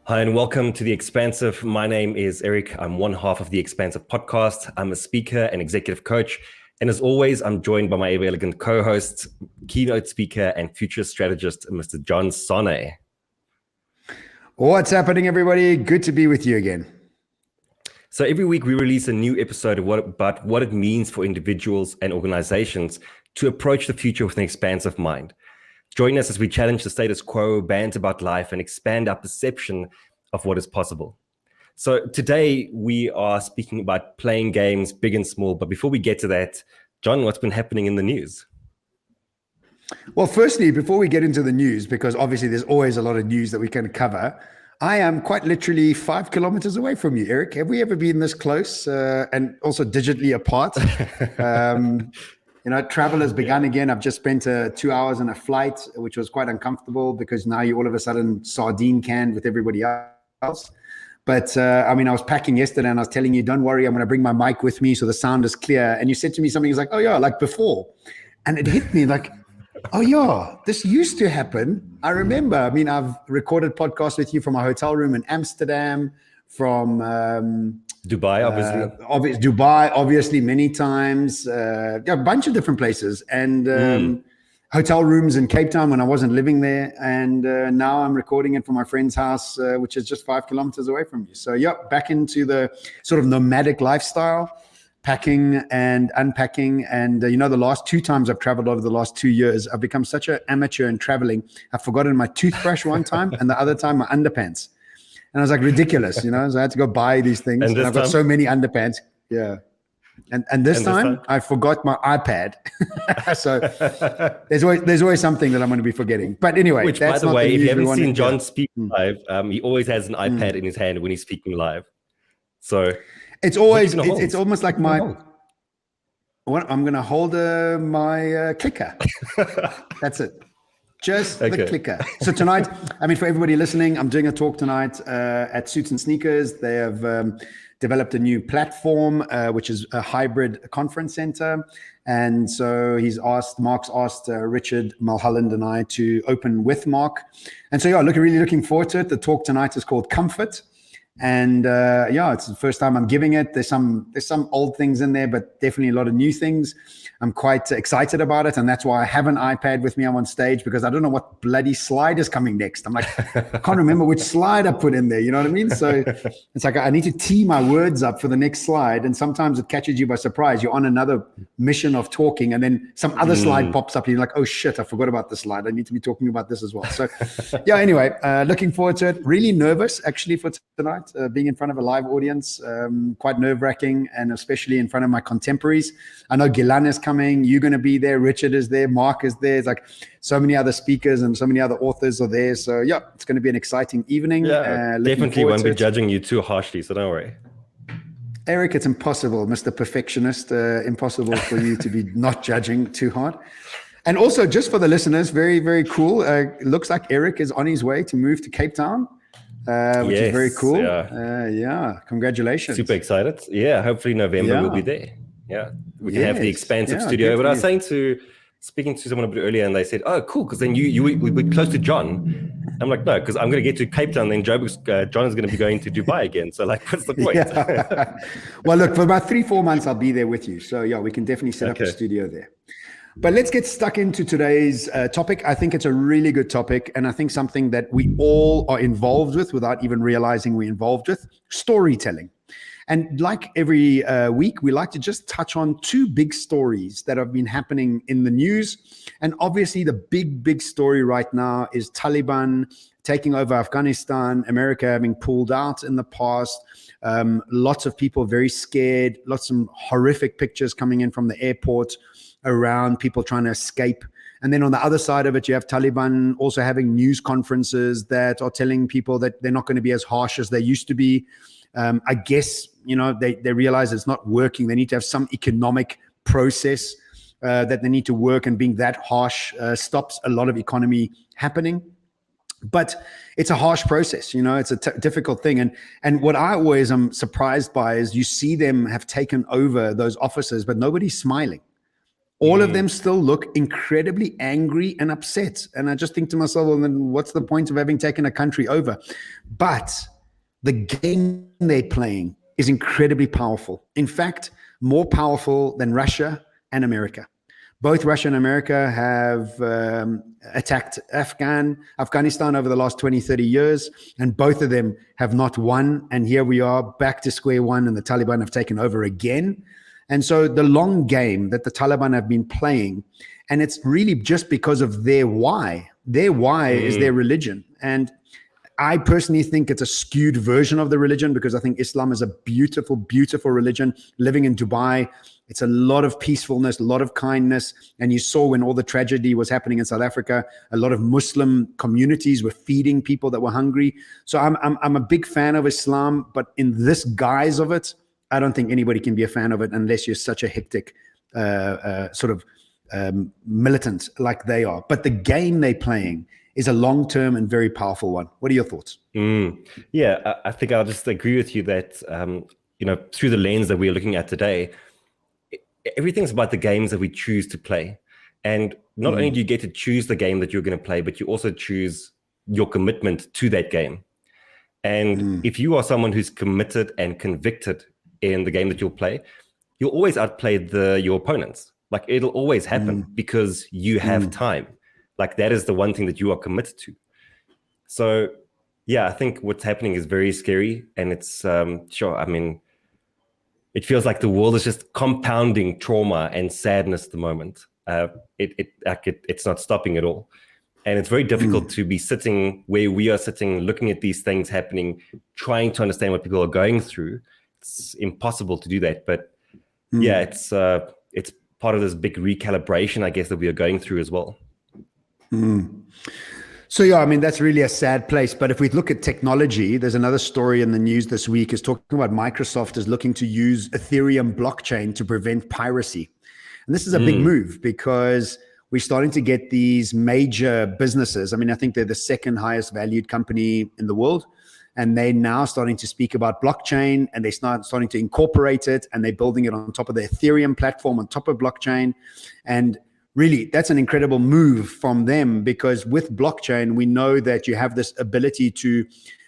Hi, and welcome to the Expansive. My name is Erik. I'm one half of the Expansive podcast. I'm a speaker and executive coach. And as always, I'm joined by my ever elegant co-host, keynote speaker, and future strategist, Mr. John Sanei. What's happening, everybody? Good to be with you again. So every week we release a new episode about what it means for individuals and organizations to approach the future with an expansive mind. Join us as we challenge the status quo, bant about life, and expand our perception of what is possible. So today we are speaking about playing games, big and small. But before we get to that, John, what's been happening in the news? Well, firstly, before we get into the news, because obviously there's always a lot of news that we can cover, I am quite literally 5 kilometers away from you, Erik. Have we ever been this close and also digitally apart? Travel has begun again. I've just spent 2 hours on a flight, which was quite uncomfortable because now you all of a sudden sardine canned with everybody else. But I was packing yesterday and I was telling you, don't worry, I'm going to bring my mic with me so the sound is clear. And you said to me something like, oh yeah, like before. And it hit me like, oh yeah, this used to happen. I remember, I've recorded podcasts with you from a hotel room in Amsterdam, from Dubai, obviously. Dubai, obviously, many times. A bunch of different places. And hotel rooms in Cape Town when I wasn't living there. And now I'm recording it from my friend's house, which is just 5 kilometers away from you. So, back into the sort of nomadic lifestyle, packing and unpacking. And, the last 2 times I've traveled over the last 2 years, I've become such an amateur in traveling. I've forgotten my toothbrush one time and the other time my underpants. And I was like, ridiculous, so I had to go buy these things. And I've got so many underpants. Yeah. And this time I forgot my iPad. So there's always something that I'm going to be forgetting. But anyway, which, by the way, if you haven't seen John speak live, he always has an iPad in his hand when he's speaking live. So it's almost like I'm going to hold my clicker. That's it. Just the clicker. So tonight, for everybody listening, I'm doing a talk tonight at Suits and Sneakers. They have developed a new platform, which is a hybrid conference center. And so Mark's asked Richard Mulholland and I to open with Mark. And so, really looking forward to it. The talk tonight is called Comfort. And it's the first time I'm giving it. There's some old things in there, but definitely a lot of new things. I'm quite excited about it, and that's why I have an iPad with me. I'm on stage because I don't know what bloody slide is coming next. I'm like, I can't remember which slide I put in there. You know what I mean? So it's like I need to tee my words up for the next slide, and sometimes it catches you by surprise. You're on another mission of talking, and then some other slide pops up, and you're like, oh shit, I forgot about this slide. I need to be talking about this as well. So anyway, looking forward to it. Really nervous actually for tonight, being in front of a live audience, quite nerve-wracking, and especially in front of my contemporaries. I know Gilan is coming, you're going to be there, Richard is there, Mark is there. It's like so many other speakers and so many other authors are there. So it's going to be an exciting evening. Definitely won't be judging you too harshly, so don't worry. Erik, it's impossible, Mr. Perfectionist, impossible for you to be not judging too hard. And also, just for the listeners, very, very cool. Looks like Erik is on his way to move to Cape Town. Which is very cool. Congratulations. Super excited. Hopefully November we'll be there. We can have the expansive studio. But I was speaking to someone a bit earlier, and they said, oh cool, because then we're close to John. I'm like, no, because I'm going to get to Cape Town, then John is going to be going to Dubai again. So like, what's the point? Well, look, for about 3-4 months I'll be there with you, so we can definitely set up a studio there. But let's get stuck into today's topic. I think it's a really good topic, and I think something that we all are involved with without even realizing we're involved with: storytelling. And like every week, we like to just touch on 2 big stories that have been happening in the news. And obviously, the big story right now is Taliban taking over Afghanistan, America having pulled out in the past. Lots of people very scared, lots of horrific pictures coming in from the airport around people trying to escape. And then on the other side of it, you have Taliban also having news conferences that are telling people that they're not going to be as harsh as they used to be. I guess, they realize it's not working. They need to have some economic process that they need to work, and being that harsh stops a lot of economy happening. But it's a harsh process, it's a difficult thing. And what I always am surprised by is you see them have taken over those offices, but nobody's smiling. All of them still look incredibly angry and upset. And I just think to myself, well, then what's the point of having taken a country over? But the game they're playing is incredibly powerful. In fact, more powerful than Russia and America. Both Russia and America have attacked Afghanistan over the last 20, 30 years, and both of them have not won. And here we are back to square one, and the Taliban have taken over again. And so the long game that the Taliban have been playing, and it's really just because of their why. Their why is their religion. And I personally think it's a skewed version of the religion, because I think Islam is a beautiful, beautiful religion. Living in Dubai, it's a lot of peacefulness, a lot of kindness. And you saw when all the tragedy was happening in South Africa, a lot of Muslim communities were feeding people that were hungry. So I'm a big fan of Islam, but in this guise of it, I don't think anybody can be a fan of it unless you're such a hectic militant like they are. But the game they're playing is a long-term and very powerful one. What are your thoughts? Yeah, I think I'll just agree with you that, through the lens that we're looking at today, everything's about the games that we choose to play. And not only do you get to choose the game that you're going to play, but you also choose your commitment to that game. And if you are someone who's committed and convicted in the game that you'll play, you'll always outplay your opponents. Like, it'll always happen because you have time. Like, that is the one thing that you are committed to. So, yeah, I think what's happening is very scary. And it's, it feels like the world is just compounding trauma and sadness at the moment. It's not stopping at all. And it's very difficult to be sitting where we are sitting, looking at these things happening, trying to understand what people are going through. It's impossible to do that. But yeah, it's part of this big recalibration, I guess, that we are going through as well. So, yeah, I mean, that's really a sad place. But if we look at technology, there's another story in the news this week is talking about Microsoft is looking to use Ethereum blockchain to prevent piracy. And this is a big move because we're starting to get these major businesses. I mean, I think they're the second highest valued company in the world. And they're now starting to speak about blockchain, and they're starting to incorporate it, and they're building it on top of the Ethereum platform, on top of blockchain. And really, that's an incredible move from them, because with blockchain, we know that you have this ability to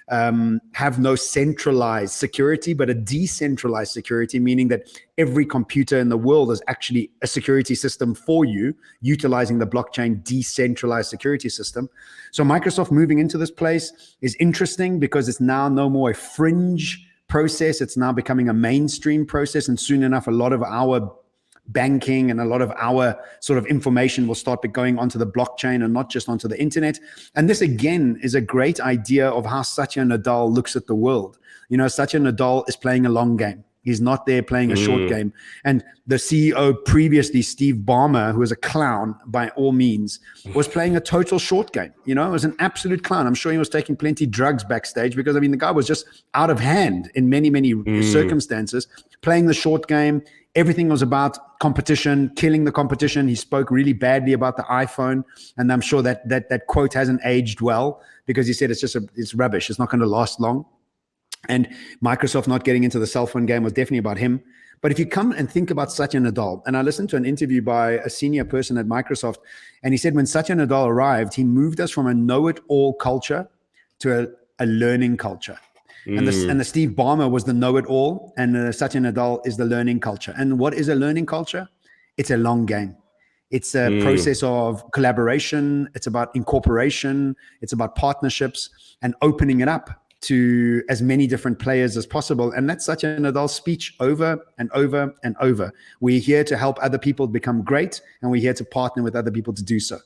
have no centralized security, but a decentralized security, meaning that every computer in the world is actually a security system for you, utilizing the blockchain decentralized security system. So Microsoft moving into this place is interesting because it's now no more a fringe process. It's now becoming a mainstream process. And soon enough, a lot of our banking and a lot of our sort of information will start going onto the blockchain and not just onto the internet. And this, again, is a great idea of how Satya Nadella looks at the world. You know, Satya Nadella is playing a long game. He's not there playing a short game. And the CEO previously, Steve Ballmer, who was a clown by all means, was playing a total short game. You know, it was an absolute clown. I'm sure he was taking plenty drugs backstage because, I mean, the guy was just out of hand in many, many circumstances, playing the short game. Everything was about competition, killing the competition. He spoke really badly about the iPhone. And I'm sure that quote hasn't aged well because he said it's rubbish. It's not going to last long. And Microsoft not getting into the cell phone game was definitely about him. But if you come and think about Satya Nadella, and I listened to an interview by a senior person at Microsoft, and he said when Satya Nadella arrived, he moved us from a know-it-all culture to a learning culture. And the Steve Ballmer was the know-it-all, and Satya Nadella is the learning culture. And what is a learning culture? It's a long game. It's a process of collaboration. It's about incorporation. It's about partnerships and opening it up to as many different players as possible. And that's Satya Nadell's speech over and over and over. We're here to help other people become great, and we're here to partner with other people to do so.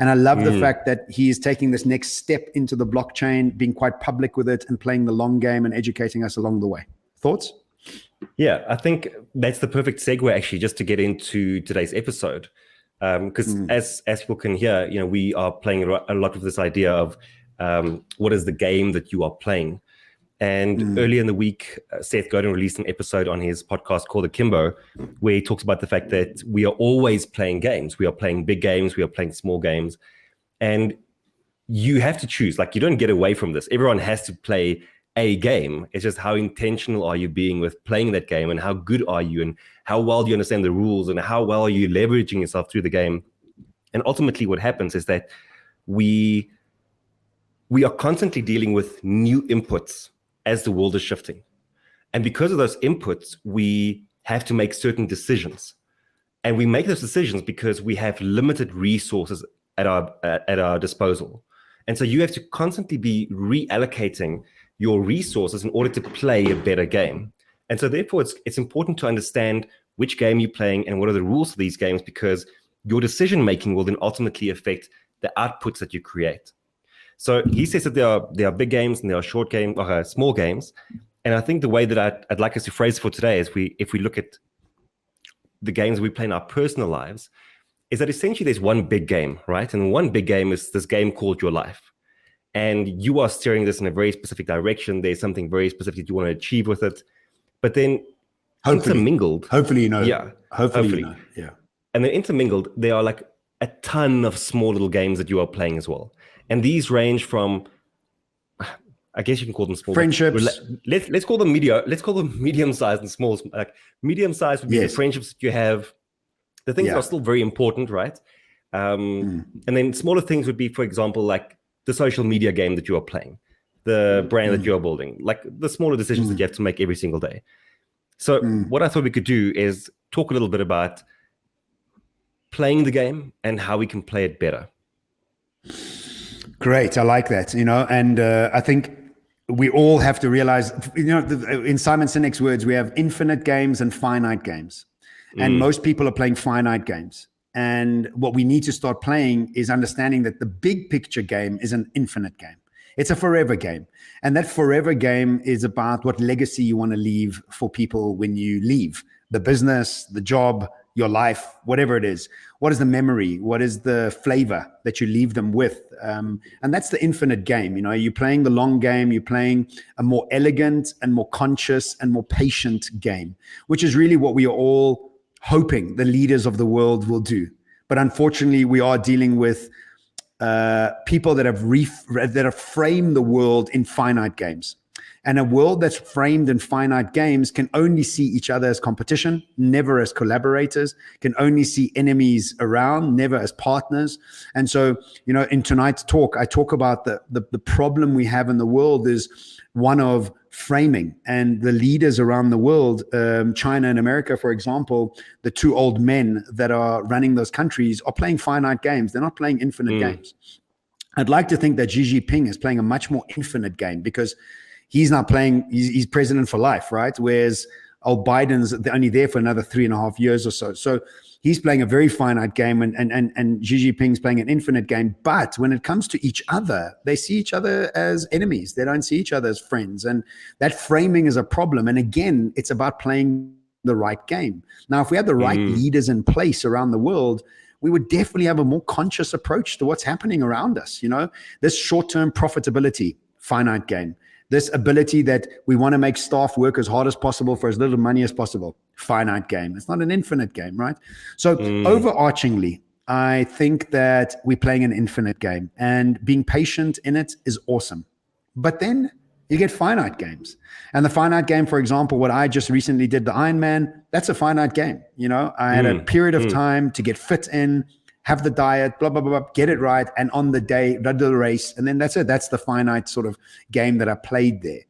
And I love the fact that he is taking this next step into the blockchain, being quite public with it and playing the long game and educating us along the way. Thoughts? Yeah, I think that's the perfect segue actually, just to get into today's episode. Because as people can hear, you know, we are playing a lot of this idea of what is the game that you are playing. And earlier in the week, Seth Godin released an episode on his podcast called Akimbo, where he talks about the fact that we are always playing games. We are playing big games. We are playing small games. And you have to choose. Like, you don't get away from this. Everyone has to play a game. It's just how intentional are you being with playing that game, and how good are you, and how well do you understand the rules, and how well are you leveraging yourself through the game. And ultimately what happens is that we are constantly dealing with new inputs as the world is shifting. And because of those inputs, we have to make certain decisions. And we make those decisions because we have limited resources at our disposal. And so you have to constantly be reallocating your resources in order to play a better game. And so therefore, it's important to understand which game you're playing and what are the rules of these games, because your decision-making will then ultimately affect the outputs that you create. So he says that there are big games and there are short games, or small games. And I think the way that I'd like us to phrase for today is if we look at the games we play in our personal lives, is that essentially there's one big game, right? And one big game is this game called your life. And you are steering this in a very specific direction. There's something very specific that you want to achieve with it. But then intermingled. Hopefully, Yeah. Hopefully. Yeah. And then intermingled, there are like a ton of small little games that you are playing as well. And these range from, I guess you can call them small friendships. Let's call them medium-sized and small. Like medium-sized would be the friendships that you have. The things are still very important, right? And then smaller things would be, for example, like the social media game that you are playing, the brand that you are building, like the smaller decisions that you have to make every single day. So what I thought we could do is talk a little bit about playing the game and how we can play it better. Great. I like that, and I think we all have to realize, in Simon Sinek's words, we have infinite games and finite games. And most people are playing finite games. And what we need to start playing is understanding that the big picture game is an infinite game. It's a forever game. And that forever game is about what legacy you want to leave for people when you leave the business, the job, your life, whatever it is. What is the memory? What is the flavor that you leave them with? And that's the infinite game. You're playing the long game. You're playing a more elegant and more conscious and more patient game, which is really what we are all hoping the leaders of the world will do. But unfortunately, we are dealing with people that have framed the world in finite games. And a world that's framed in finite games can only see each other as competition, never as collaborators, can only see enemies around, never as partners. And so, in tonight's talk, I talk about the problem we have in the world is one of framing. And the leaders around the world, China and America, for example, the two old men that are running those countries are playing finite games. They're not playing infinite games. I'd like to think that Xi Jinping is playing a much more infinite game, because he's not playing, he's president for life, right? Whereas old Biden's only there for another 3.5 years or so. So he's playing a very finite game, and Xi Jinping's playing an infinite game. But when it comes to each other, they see each other as enemies. They don't see each other as friends. And that framing is a problem. And again, it's about playing the right game. Now, if we had the right leaders in place around the world, we would definitely have a more conscious approach to what's happening around us. This short-term profitability, finite game. This ability that we want to make staff work as hard as possible for as little money as possible, finite game. It's not an infinite game, right? So overarchingly, I think that we're playing an infinite game, and being patient in it is awesome. But then you get finite games. And the finite game, for example, what I just recently did, the Ironman, that's a finite game. I had a period of time to get fit in, have the diet, blah, blah, blah, get it right. And on the day, run the race. And then that's it. That's the finite sort of game that I played there.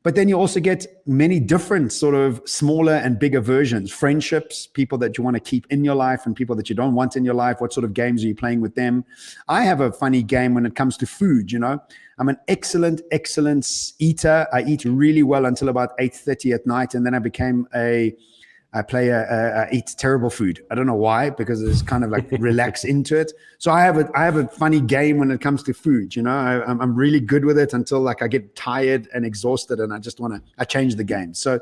But then you also get many different sort of smaller and bigger versions, friendships, people that you want to keep in your life and people that you don't want in your life. What sort of games are you playing with them? I have a funny game when it comes to food. I'm an excellent eater. I eat really well until about 8:30 at night. And then I eat terrible food. I don't know why, because it's kind of like relax into it. So I have a funny game when it comes to food. I'm really good with it until like I get tired and exhausted, and I change the game. So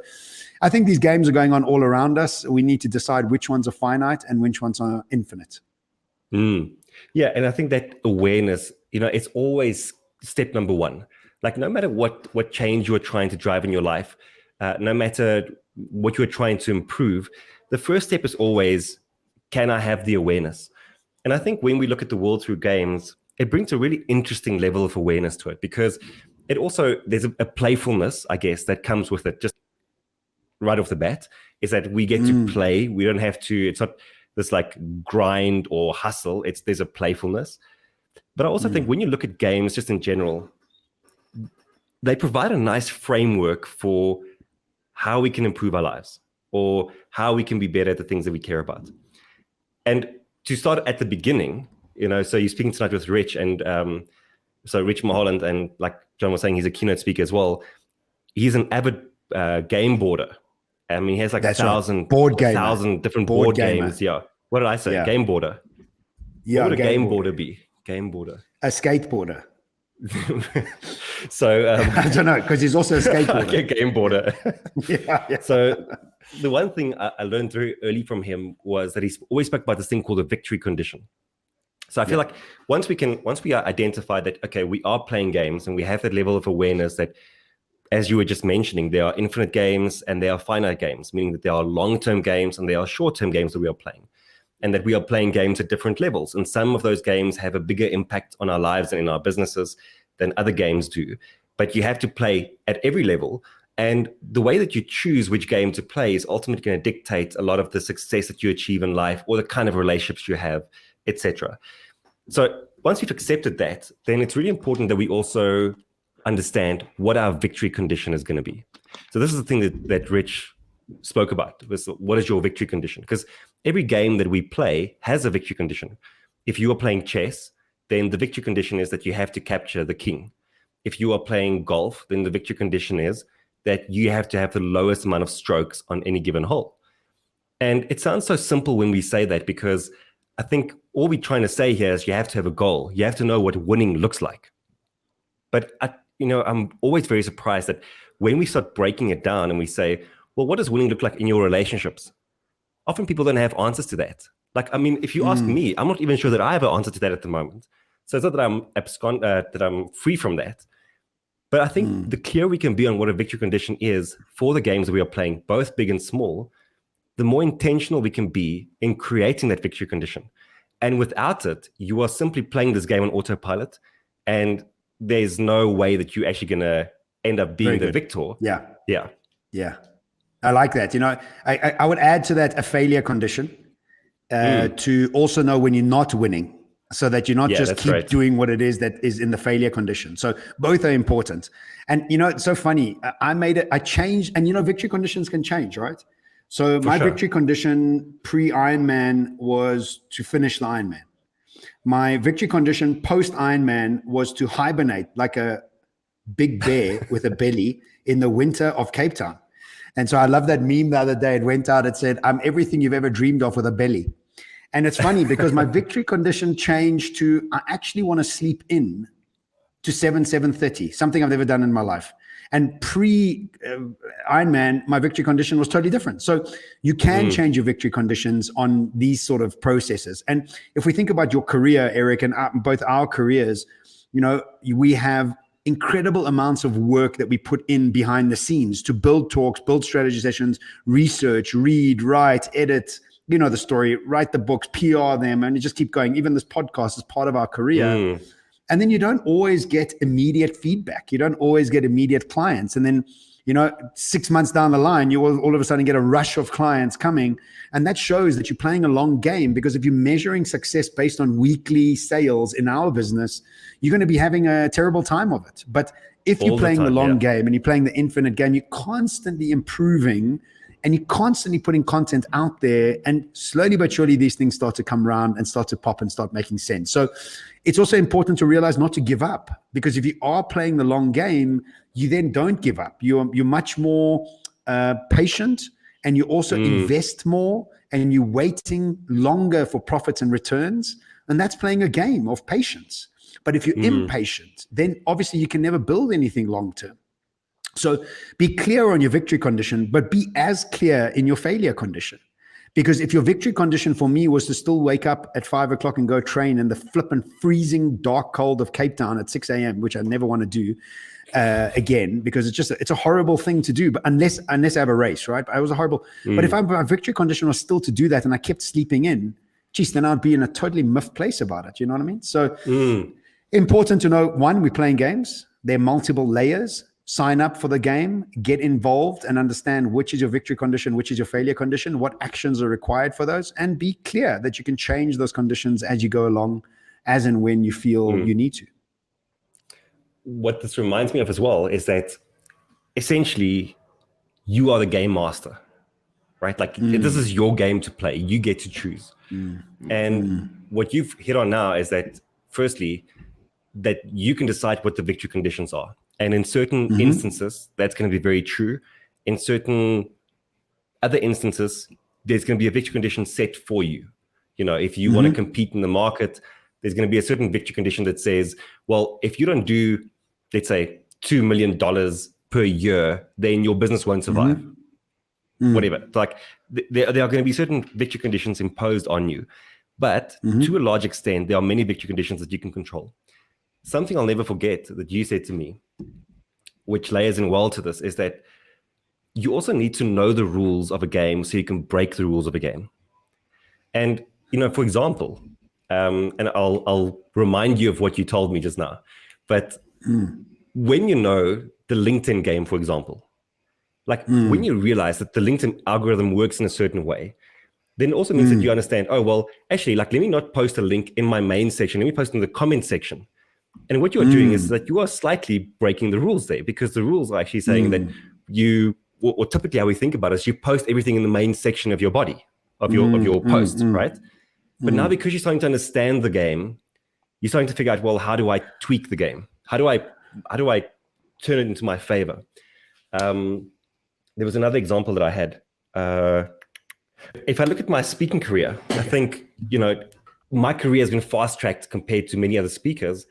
I think these games are going on all around us. We need to decide which ones are finite and which ones are infinite. Yeah, and I think that awareness, it's always step number one. Like no matter what change you're trying to drive in your life, no matter what you're trying to improve, the first step is always, can I have the awareness? And I think when we look at the world through games, it brings a really interesting level of awareness to it, because it also, there's a playfulness, I guess, that comes with it just right off the bat, is that we get to play. We don't have to, it's not this like grind or hustle. There's a playfulness. But I also think when you look at games just in general, they provide a nice framework for how we can improve our lives or how we can be better at the things that we care about. And to start at the beginning, so you're speaking tonight with Rich, and so Rich Mulholland, and like John was saying, he's a keynote speaker as well. He's an avid game boarder. I mean, he has like 1,000 different board games. Yeah. What did I say? Yeah. Game boarder. Yeah. What would a game boarder be? Game boarder. A skateboarder. So I don't know, because he's also a skateboarder. A game boarder. Yeah. So the one thing I learned very early from him was that he always spoke about this thing called the victory condition. So I feel like once we identify that, okay, we are playing games and we have that level of awareness that, as you were just mentioning, there are infinite games and there are finite games, meaning that there are long-term games and there are short-term games that we are playing, and that we are playing games at different levels. And some of those games have a bigger impact on our lives and in our businesses than other games do. But you have to play at every level. And the way that you choose which game to play is ultimately going to dictate a lot of the success that you achieve in life or the kind of relationships you have, etc. So once we've accepted that, then it's really important that we also understand what our victory condition is going to be. So this is the thing that Rich spoke about. What is your victory condition? Because every game that we play has a victory condition. If you are playing chess, then the victory condition is that you have to capture the king. If you are playing golf, then the victory condition is that you have to have the lowest amount of strokes on any given hole. And it sounds so simple when we say that, because I think all we're trying to say here is you have to have a goal. You have to know what winning looks like. But I'm always very surprised that when we start breaking it down and we say, well, what does winning look like in your relationships? Often people don't have answers to that. Like, I mean, if you ask me, I'm not even sure that I have an answer to that at the moment. So it's not that I'm free from that. But I think the clearer we can be on what a victory condition is for the games that we are playing, both big and small, the more intentional we can be in creating that victory condition. And without it, you are simply playing this game on autopilot, and there's no way that you're actually going to end up being the victor. Yeah. I like that. I would add to that a failure condition to also know when you're not winning, so that you're not just keep doing what it is that is in the failure condition. So both are important. And, it's so funny. I changed, and, victory conditions can change, right? So my victory condition pre-Ironman was to finish the Ironman. My victory condition post-Ironman was to hibernate like a big bear with a belly in the winter of Cape Town. And so I love that meme the other day. It went out, it said, I'm everything you've ever dreamed of with a belly. And it's funny because my victory condition changed to, I actually want to sleep in to 7:30, something I've never done in my life. And pre-Ironman, my victory condition was totally different. So you can change your victory conditions on these sort of processes. And if we think about your career, Erik, and both our careers, we have incredible amounts of work that we put in behind the scenes to build talks, build strategy sessions, research, read, write, edit, the story, write the books, PR them, and you just keep going. Even this podcast is part of our career. And then you don't always get immediate feedback. You don't always get immediate clients. And then, 6 months down the line, you will all of a sudden get a rush of clients coming. And that shows that you're playing a long game, because if you're measuring success based on weekly sales in our business, you're going to be having a terrible time of it. But if you're playing the long game and you're playing the infinite game, you're constantly improving and you're constantly putting content out there, and slowly but surely these things start to come around and start to pop and start making sense. So it's also important to realize not to give up, because if you are playing the long game, you then don't give up. You're much more patient, and you also invest more, and you're waiting longer for profits and returns. And that's playing a game of patience. But if you're impatient, then obviously you can never build anything long term. So be clear on your victory condition, but be as clear in your failure condition. Because if your victory condition for me was to still wake up at 5 o'clock and go train in the flippin' freezing dark cold of Cape Town at 6 a.m., which I never want to do again, because it's a horrible thing to do. But unless I have a race, right? It was a horrible. But if my victory condition was still to do that and I kept sleeping in, geez, then I'd be in a totally miffed place about it. You know what I mean? So important to know, one, we're playing games. There are multiple layers. Sign up for the game, get involved, and understand which is your victory condition, which is your failure condition, what actions are required for those, and be clear that you can change those conditions as you go along, as and when you feel you need to. What this reminds me of as well is that essentially you are the game master, right? Like this is your game to play. You get to choose. And what you've hit on now is that firstly, that you can decide what the victory conditions are. And in certain instances, that's going to be very true. In certain other instances, there's going to be a victory condition set for you. You know, if you want to compete in the market, there's going to be a certain victory condition that says, well, if you don't do, let's say, $2 million per year, then your business won't survive. Whatever. Like there are going to be certain victory conditions imposed on you. But to a large extent, there are many victory conditions that you can control. Something I'll never forget that you said to me, which layers in well to this, is that you also need to know the rules of a game so you can break the rules of a game. And, you know, for example, and I'll remind you of what you told me just now, but when you know the LinkedIn game, for example, like when you realize that the LinkedIn algorithm works in a certain way, then it also means that you understand, oh, well, actually, like, let me not post a link in my main section. Let me post in the comment section. And what you're doing is that you are slightly breaking the rules there, because the rules are actually saying that you, or typically how we think about it is you post everything in the main section of your body, of your post, right? But now because you're starting to understand the game, you're starting to figure out, well, how do I tweak the game? How do I turn it into my favor? There was another example that I had. If I look at my speaking career, I think, you know, my career has been fast-tracked compared to many other speakers.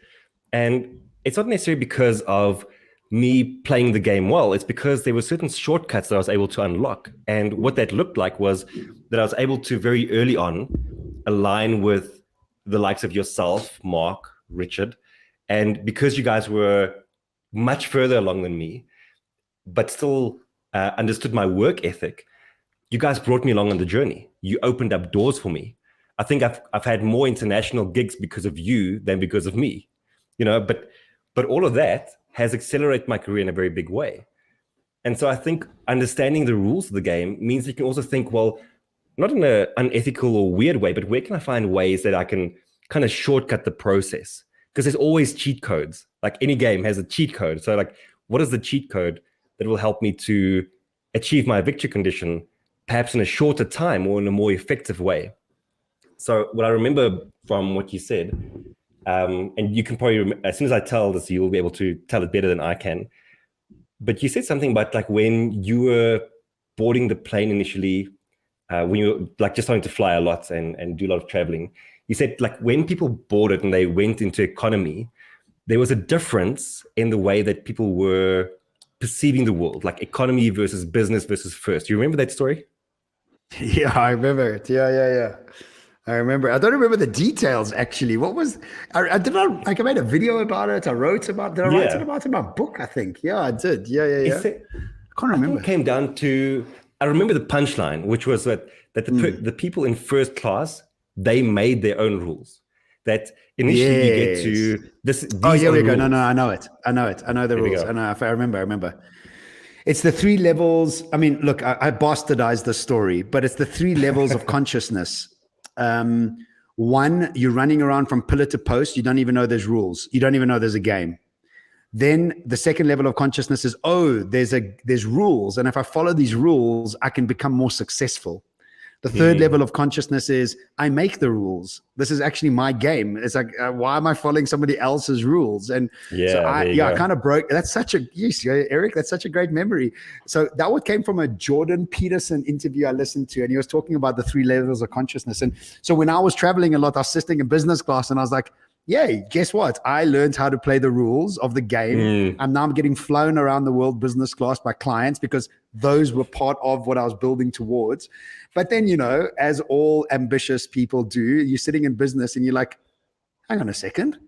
And it's not necessarily because of me playing the game well. It's because there were certain shortcuts that I was able to unlock. And what that looked like was that I was able to very early on align with the likes of yourself, Mark, Richard. And because you guys were much further along than me, but still understood my work ethic, you guys brought me along on the journey. You opened up doors for me. I think I've had more international gigs because of you than because of me, you know, but all of that has accelerated my career in a very big way. And so I think understanding the rules of the game means you can also think, well, not in an unethical or weird way, but where can I find ways that I can kind of shortcut the process? Because there's always cheat codes. Like any game has a cheat code. So like, what is the cheat code that will help me to achieve my victory condition, perhaps in a shorter time or in a more effective way? So what I remember from what you said, and you can probably, as soon as I tell this, you'll be able to tell it better than I can. But you said something about like when you were boarding the plane initially, when you were like just starting to fly a lot and do a lot of traveling, you said like when people boarded and they went into economy, there was a difference in the way that people were perceiving the world, like economy versus business versus first. Do you remember that story? Yeah, I remember it. Yeah. I remember. I don't remember the details actually. What was? I made a video about it. I wrote about. Did I write it about in my book? I think. Yeah, I did. Yeah. I can't remember. It came down to. I remember the punchline, which was that the people in first class, they made their own rules. That initially you get to this. Oh, here we go. No, I know it. I know the rules. I remember. It's the 3 levels. I mean, look, I bastardized the story, but it's the 3 levels of consciousness. 1, you're running around from pillar to post. You don't even know there's rules. You don't even know there's a game. Then the second level of consciousness is, there's rules. And if I follow these rules, I can become more successful. The third level of consciousness is I make the rules. This is actually my game. It's like, why am I following somebody else's rules? And I kind of broke. That's such a, Erik, that's such a great memory. So that what came from a Jordan Peterson interview I listened to, and he was talking about the 3 levels of consciousness. And so when I was traveling a lot, I was sitting in business class and I was like, yay, guess what? I learned how to play the rules of the game. And now I'm getting flown around the world business class by clients because those were part of what I was building towards. But then, as all ambitious people do, you're sitting in business and you're like, hang on a second.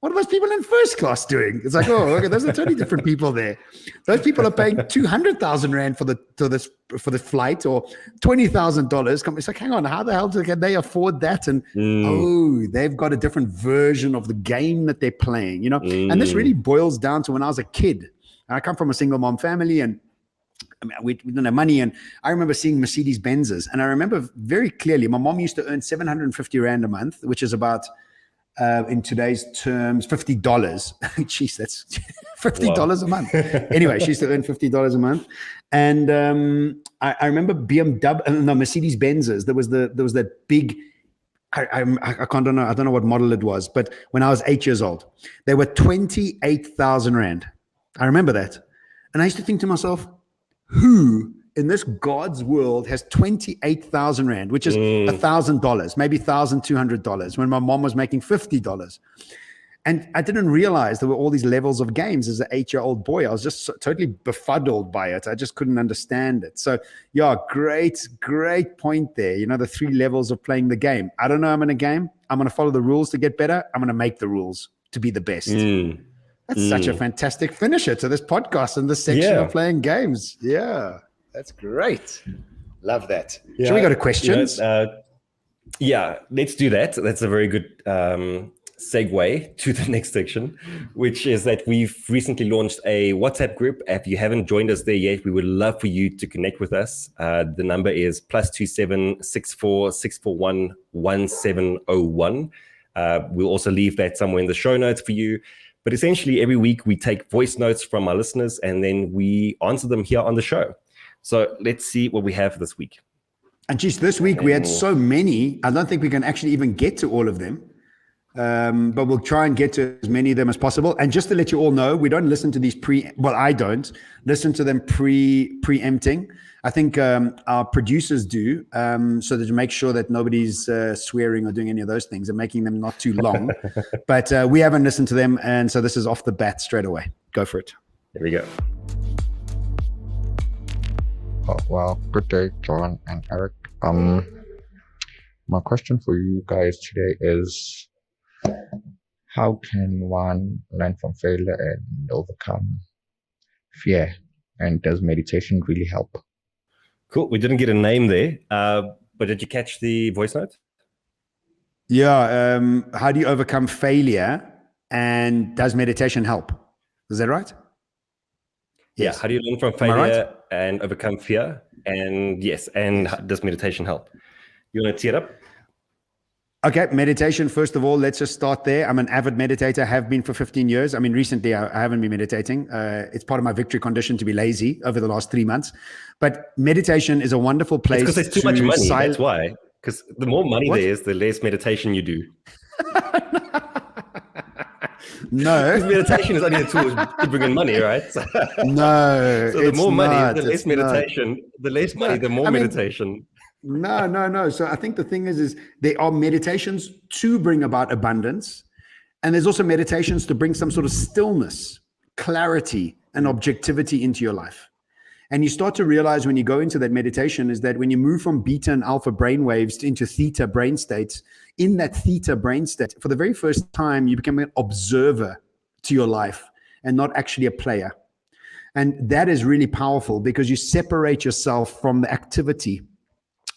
what are those people in first class doing? It's like, oh, okay, those are totally different people there. Those people are paying 200,000 Rand for the flight, or $20,000. It's like, hang on, how the hell can they afford that? And oh, they've got a different version of the game that they're playing, you know? And this really boils down to when I was a kid. I come from a single mom family, and I mean, we didn't have money. And I remember seeing Mercedes Benzes. And I remember very clearly, my mom used to earn 750 Rand a month, which is about, in today's terms, $50. Jeez, that's $50 a month. Anyway, she used to earn $50 a month. And I remember Mercedes Benzes. There was that big, I don't know what model it was, but when I was 8 years old, they were 28,000 Rand. I remember that. And I used to think to myself, who in this God's world has 28,000 Rand, which is $1,000, maybe $1,200, when my mom was making $50. And I didn't realize there were all these levels of games as an 8-year-old boy. I was just totally befuddled by it. I just couldn't understand it. So yeah, great point there. You know, the 3 levels of playing the game. I don't know I'm in a game. I'm going to follow the rules to get better. I'm going to make the rules to be the best. That's such a fantastic finisher to this podcast and this section of playing games. Yeah, that's great. Love that. Yeah, shall we go to questions? Yeah, let's do that. That's a very good segue to the next section, which is that we've recently launched a WhatsApp group. If you haven't joined us there yet, we would love for you to connect with us. The number is +27 64 641 1701. We'll also leave that somewhere in the show notes for you. But essentially, every week we take voice notes from our listeners and then we answer them here on the show. So let's see what we have this week. And geez, this week we had so many, I don't think we can actually even get to all of them. But we'll try and get to as many of them as possible. And just to let you all know, we don't listen to these I don't listen to them preempting. I think our producers do, so that to make sure that nobody's swearing or doing any of those things and making them not too long. But we haven't listened to them, and so this is off the bat straight away. Go for it. There we go. Oh, well, good day, John and Erik. My question for you guys today is, how can one learn from failure and overcome fear? And does meditation really help? Cool. We didn't get a name there, but did you catch the voice note? Yeah. How do you overcome failure, and does meditation help? Is that right? Yes. Yeah. How do you learn from failure and overcome fear? And yes. And does meditation help? You want to tee it up? Okay, meditation, first of all, let's just start there. I'm an avid meditator, have been for 15 years. I mean, recently I haven't been meditating. It's part of my victory condition to be lazy over the last 3 months. But meditation is a wonderful place. Because there's too much money, that's why. Because the more money there is, the less meditation you do. No. Because meditation is only a tool to bring in money, right? No. So the more money, the less meditation. The less money, the more meditation. No. So I think the thing is there are meditations to bring about abundance. And there's also meditations to bring some sort of stillness, clarity, and objectivity into your life. And you start to realize when you go into that meditation is that when you move from beta and alpha brain waves into theta brain states, in that theta brain state, for the very first time, you become an observer to your life and not actually a player. And that is really powerful because you separate yourself from the activity.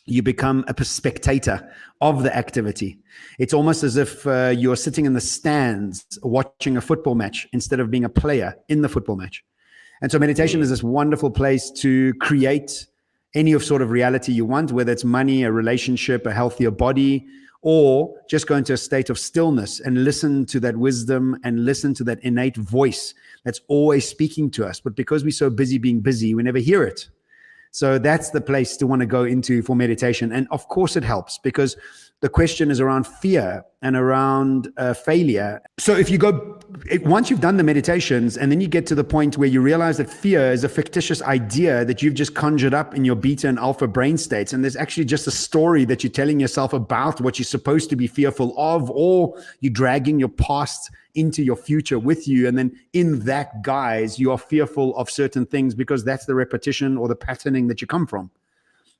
You become a spectator of the activity. It's almost as if you're sitting in the stands watching a football match instead of being a player in the football match. And so meditation is this wonderful place to create any of sort of reality you want, whether it's money, a relationship, a healthier body, or just go into a state of stillness and listen to that wisdom and listen to that innate voice that's always speaking to us. But because we're so busy being busy, we never hear it. So that's the place to want to go into for meditation. And of course it helps because the question is around fear and around failure. So if you go, once you've done the meditations and then you get to the point where you realize that fear is a fictitious idea that you've just conjured up in your beta and alpha brain states, and there's actually just a story that you're telling yourself about what you're supposed to be fearful of, or you're dragging your past into your future with you. And then in that guise, you are fearful of certain things because that's the repetition or the patterning that you come from.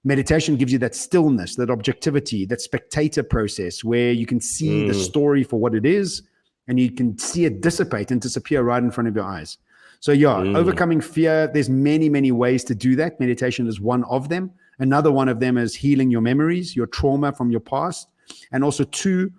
Meditation gives you that stillness, that objectivity, that spectator process where you can see the story for what it is and you can see it dissipate and disappear right in front of your eyes. So overcoming fear, there's many, many ways to do that. Meditation is one of them. Another one of them is healing your memories, your trauma from your past. And also 2,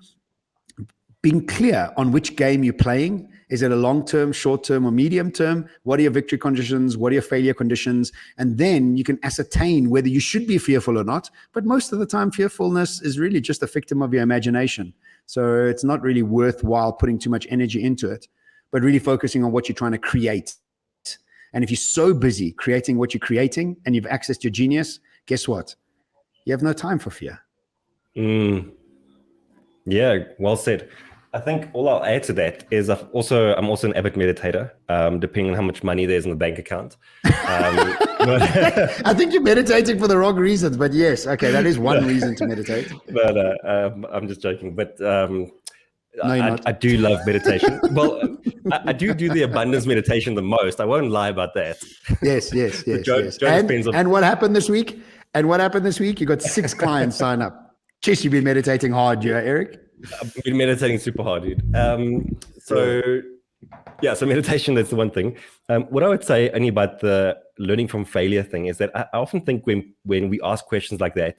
being clear on which game you're playing. Is it a long-term, short-term, or medium-term? What are your victory conditions? What are your failure conditions? And then you can ascertain whether you should be fearful or not. But most of the time, fearfulness is really just a victim of your imagination. So it's not really worthwhile putting too much energy into it, but really focusing on what you're trying to create. And if you're so busy creating what you're creating and you've accessed your genius, guess what? You have no time for fear. Yeah, well said. I think all I'll add to that is I'm also an avid meditator, depending on how much money there's in the bank account. But I think you're meditating for the wrong reasons, but yes, okay, that is one reason to meditate. But I'm just joking. But No, you're not. I do love meditation. Well, I do the abundance meditation the most. I won't lie about that. Yes. And what happened this week? You got 6 clients sign up. Jeez, you've been meditating hard, Erik. I've been meditating super hard, dude. So meditation, that's the one thing. What I would say only about the learning from failure thing is that I often think when we ask questions like that,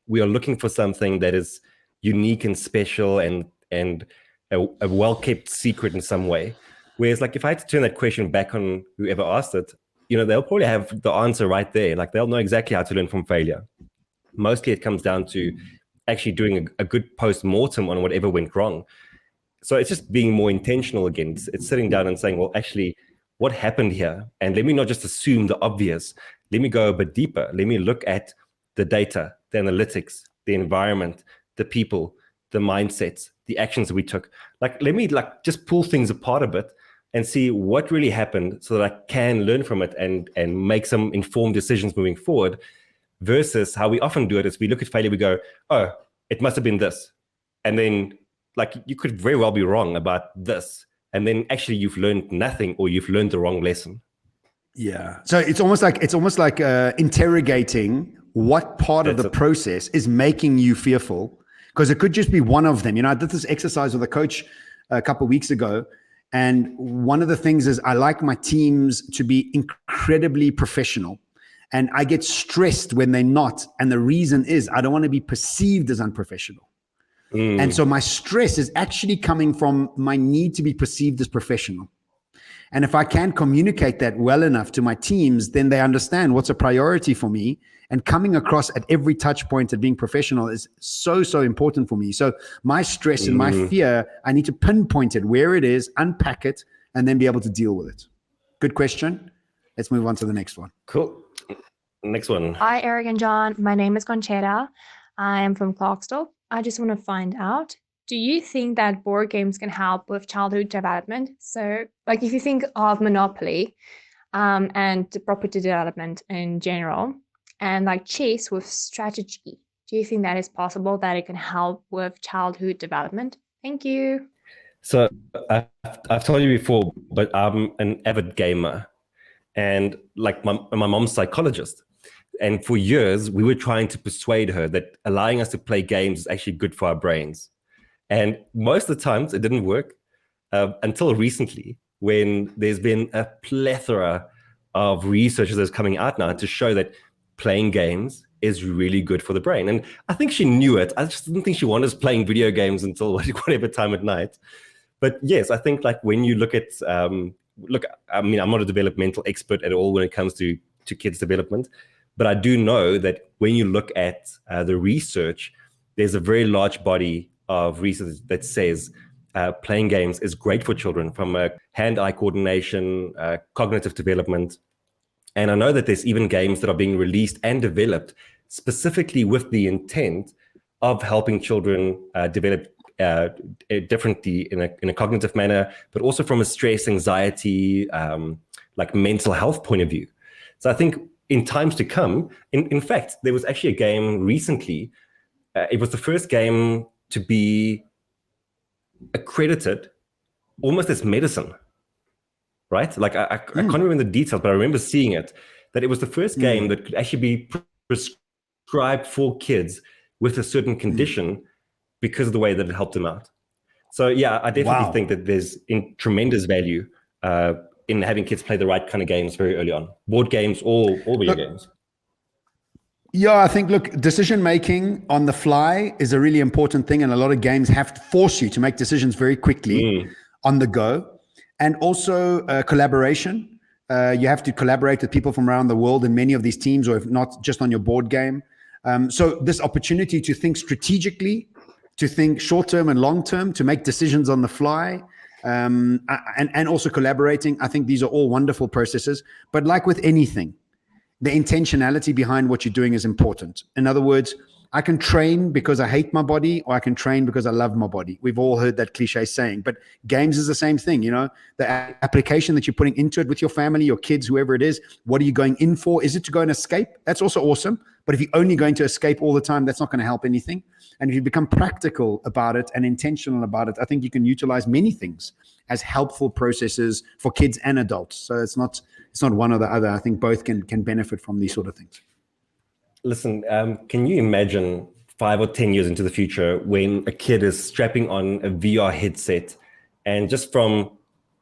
we are looking for something that is unique and special and a well-kept secret in some way. Whereas, like, if I had to turn that question back on whoever asked it, they'll probably have the answer right there. Like, they'll know exactly how to learn from failure. Mostly it comes down to actually doing a good post-mortem on whatever went wrong. So it's just being more intentional again. It's sitting down and saying, well, actually, what happened here? And let me not just assume the obvious. Let me go a bit deeper. Let me look at the data, the analytics, the environment, the people, the mindsets, the actions that we took. Like, let me just pull things apart a bit and see what really happened so that I can learn from it and make some informed decisions moving forward. Versus how we often do it is we look at failure, we go, oh, it must have been this. And then, like, you could very well be wrong about this. And then actually you've learned nothing, or you've learned the wrong lesson. Yeah. So it's almost like interrogating what part of the process is making you fearful, because it could just be one of them. I did this exercise with a coach a couple of weeks ago. And one of the things is I like my teams to be incredibly professional. And I get stressed when they're not. And the reason is I don't want to be perceived as unprofessional. And so my stress is actually coming from my need to be perceived as professional. And if I can communicate that well enough to my teams, then they understand what's a priority for me. And coming across at every touch point at being professional is so, so important for me. So my stress and my fear, I need to pinpoint it, where it is, unpack it, and then be able to deal with it. Good question. Let's move on to the next one. Cool. Next one. Hi, Erik and John. My name is Conchetta. I am from Clarksville. I just want to find out, do you think that board games can help with childhood development? So, like, if you think of Monopoly and the property development in general, and like chess with strategy, do you think that is possible, that it can help with childhood development? Thank you. So I've told you before, but I'm an avid gamer, and like my mom's psychologist. And for years, we were trying to persuade her that allowing us to play games is actually good for our brains. And most of the times it didn't work until recently, when there's been a plethora of research that's coming out now to show that playing games is really good for the brain. And I think she knew it. I just didn't think she wanted us playing video games until whatever time at night. But yes, I think, like, when you look at, I'm not a developmental expert at all when it comes to kids' development. But I do know that when you look at the research, there's a very large body of research that says playing games is great for children, from hand-eye coordination, cognitive development. And I know that there's even games that are being released and developed specifically with the intent of helping children develop differently in a cognitive manner, but also from a stress, anxiety, like mental health point of view. So I think in times to come, in fact, there was actually a game recently. It was the first game to be accredited almost as medicine, right? Like, I can't remember the details, but I remember seeing it, that it was the first game that could actually be prescribed for kids with a certain condition because of the way that it helped them out. So yeah, I definitely think that there's tremendous value in having kids play the right kind of games very early on, board games or video games. Yeah, I think, look, decision making on the fly is a really important thing. And a lot of games have to force you to make decisions very quickly on the go. And also collaboration. You have to collaborate with people from around the world in many of these teams, or if not just on your board game. So this opportunity to think strategically, to think short-term and long-term, to make decisions on the fly, and also collaborating. I think these are all wonderful processes. But like with anything, the intentionality behind what you're doing is important. In other words, I can train because I hate my body, or I can train because I love my body. We've all heard that cliche saying, but games is the same thing. You know, the application that you're putting into it with your family, your kids, whoever it is, what are you going in for? Is it to go and escape? That's also awesome. But if you're only going to escape all the time, that's not going to help anything. And if you become practical about it and intentional about it, I think you can utilize many things as helpful processes for kids and adults. So it's not one or the other. I think both can benefit from these sort of things. Listen, can you imagine 5 or 10 years into the future when a kid is strapping on a VR headset and just from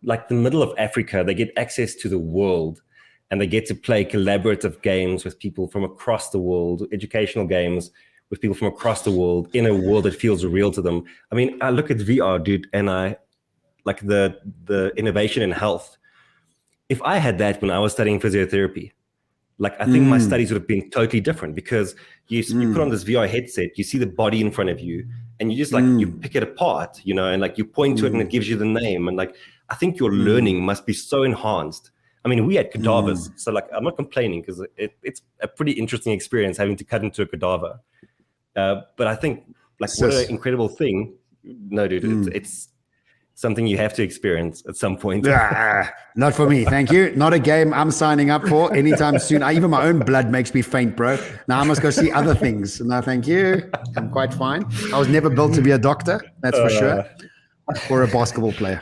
like the middle of Africa, they get access to the world and they get to play collaborative games with people from across the world, educational games with people from across the world in a world that feels real to them. I mean, I look at VR, dude, and I like the innovation in health. If I had that when I was studying physiotherapy, like I think my studies would have been totally different, because you put on this VR headset, you see the body in front of you, and you just like you pick it apart, you know, and like you point to it and it gives you the name, and like I think your learning must be so enhanced. I mean, we had cadavers, so like I'm not complaining, because it's a pretty interesting experience having to cut into a cadaver. But I think like what an incredible thing. No, dude, it's something you have to experience at some point. Not for me, thank you. Not a game I'm signing up for anytime soon. Even my own blood makes me faint, bro. Now I must go see other things. No, thank you. I'm quite fine. I was never built to be a doctor, that's for sure, or a basketball player.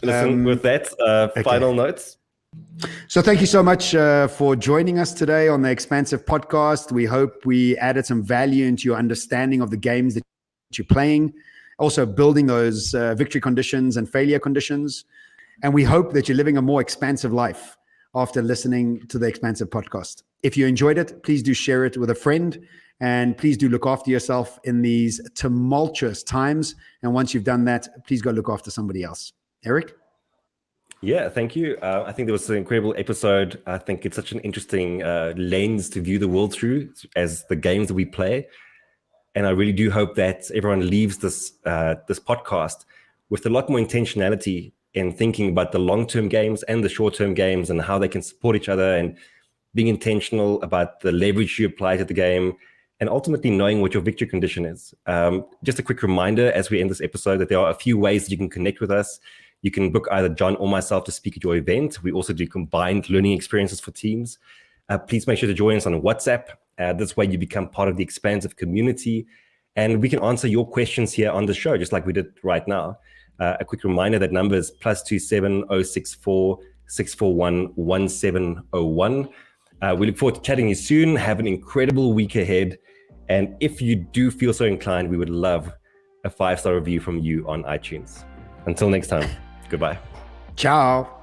Listen, with that, final notes. So thank you so much for joining us today on the Expansive podcast. We hope we added some value into your understanding of the games that you're playing, also building those victory conditions and failure conditions. And we hope that you're living a more expansive life after listening to the Expansive podcast. If you enjoyed it, please do share it with a friend, and please do look after yourself in these tumultuous times. And once you've done that, please go look after somebody else. Erik? Yeah, thank you. I think it was an incredible episode. I think it's such an interesting lens to view the world through as the games that we play. And I really do hope that everyone leaves this podcast with a lot more intentionality in thinking about the long-term games and the short-term games and how they can support each other, and being intentional about the leverage you apply to the game, and ultimately knowing what your victory condition is. Just a quick reminder as we end this episode that there are a few ways that you can connect with us. You can book either John or myself to speak at your event. We also do combined learning experiences for teams. Please make sure to join us on WhatsApp. This way you become part of the Expansive community, and we can answer your questions here on the show, just like we did right now. A quick reminder, that number is +27 064 641 1701. We look forward to chatting to you soon. Have an incredible week ahead. And if you do feel so inclined, we would love a 5-star review from you on iTunes. Until next time, goodbye. Ciao.